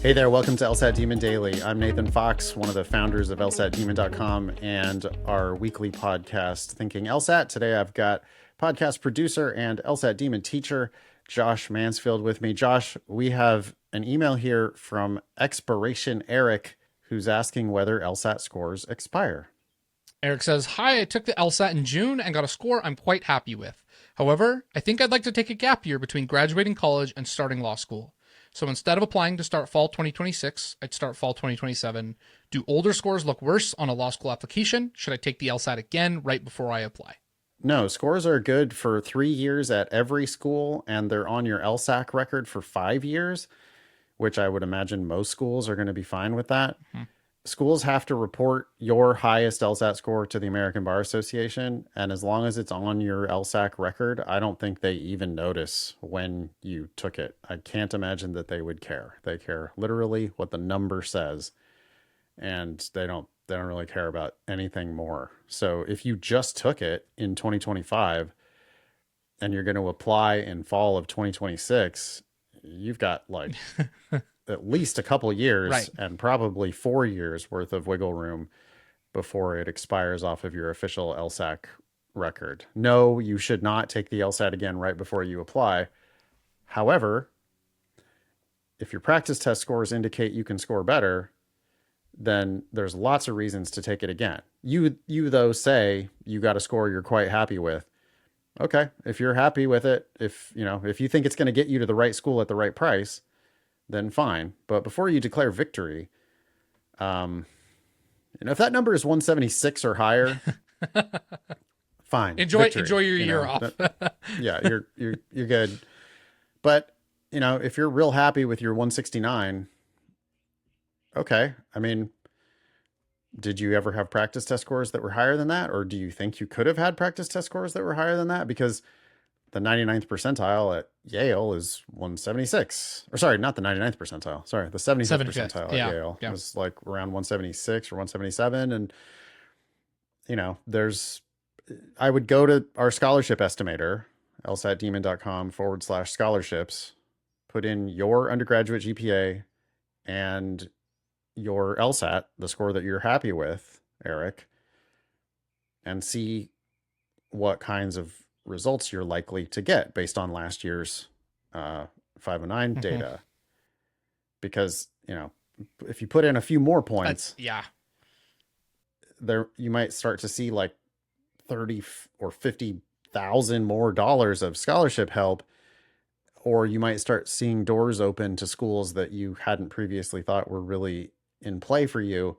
Hey there, welcome to LSAT Demon Daily. I'm Nathan Fox, one of the founders of LSATdemon.com and our weekly podcast, Thinking LSAT. Today I've got podcast producer and LSAT Demon teacher, Josh Mansfield with me. Josh, we have an email here from Expiration Erik, who's asking whether LSAT scores expire. Erik says, "Hi, I took the LSAT in June and got a score I'm quite happy with. However, I think I'd like to take a gap year between graduating college and starting law school. So instead of applying to start fall 2026, I'd start fall 2027. Do older scores look worse on a law school application? Should I take the LSAT again right before I apply?" No, scores are good for 3 years at every school, and they're on your LSAC record for 5 years, which I would imagine most schools are going to be fine with that. Mm-hmm. Schools have to report your highest LSAT score to the American Bar Association. And as long as it's on your LSAC record, I don't think they even notice when you took it. I can't imagine that they would care. They care literally what the number says. And they don't really care about anything more. So if you just took it in 2025 and you're going to apply in fall of 2026, you've got like at least a couple years, right, and probably 4 years worth of wiggle room before it expires off of your official LSAC record. No, you should not take the LSAT again right before you apply. However, if your practice test scores indicate you can score better, then there's lots of reasons to take it again. You though say you got a score you're quite happy with. Okay, if you're happy with it, if you think it's going to get you to the right school at the right price, then fine. But before you declare victory, if that number is 176 or higher, fine. Enjoy your year off. Yeah, you're good. But if you're real happy with your 169, okay. I mean, did you ever have practice test scores that were higher than that? Or do you think you could have had practice test scores that were higher than that? Because the 99th percentile at Yale is 176. Or sorry, not the 99th percentile. Sorry, the 75th percentile at Yale was like around 176 or 177. And, I would go to our scholarship estimator, lsatdemon.com/scholarships, put in your undergraduate GPA and your LSAT, the score that you're happy with, Erik, and see what kinds of results you're likely to get based on last year's 509 data. Because, if you put in a few more points, there you might start to see like 30 or 50,000 more dollars of scholarship help, or you might start seeing doors open to schools that you hadn't previously thought were really in play for you.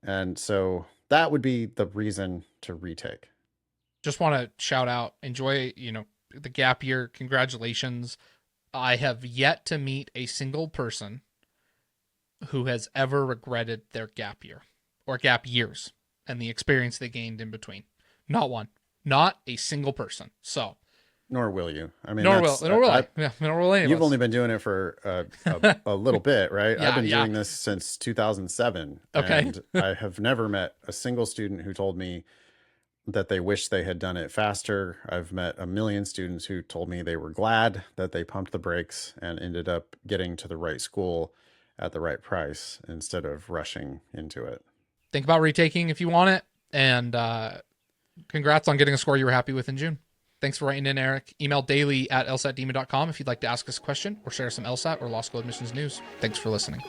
And so that would be the reason to retake. Just want to shout out, enjoy, the gap year. Congratulations. I have yet to meet a single person who has ever regretted their gap year or gap years and the experience they gained in between. Not one. Not a single person. So. Nor will you. I mean, nor will I. Yeah, nor will any of You've us. only been doing it for a little bit, right? I've been doing this since 2007. Okay. And I have never met a single student who told me that they wish they had done it faster. I've met a million students who told me they were glad that they pumped the brakes and ended up getting to the right school at the right price instead of rushing into it. Think about retaking if you want it. And congrats on getting a score you were happy with in June. Thanks for writing in, Erik. Email daily@lsatdemon.com if you'd like to ask us a question or share some LSAT or law school admissions news. Thanks for listening.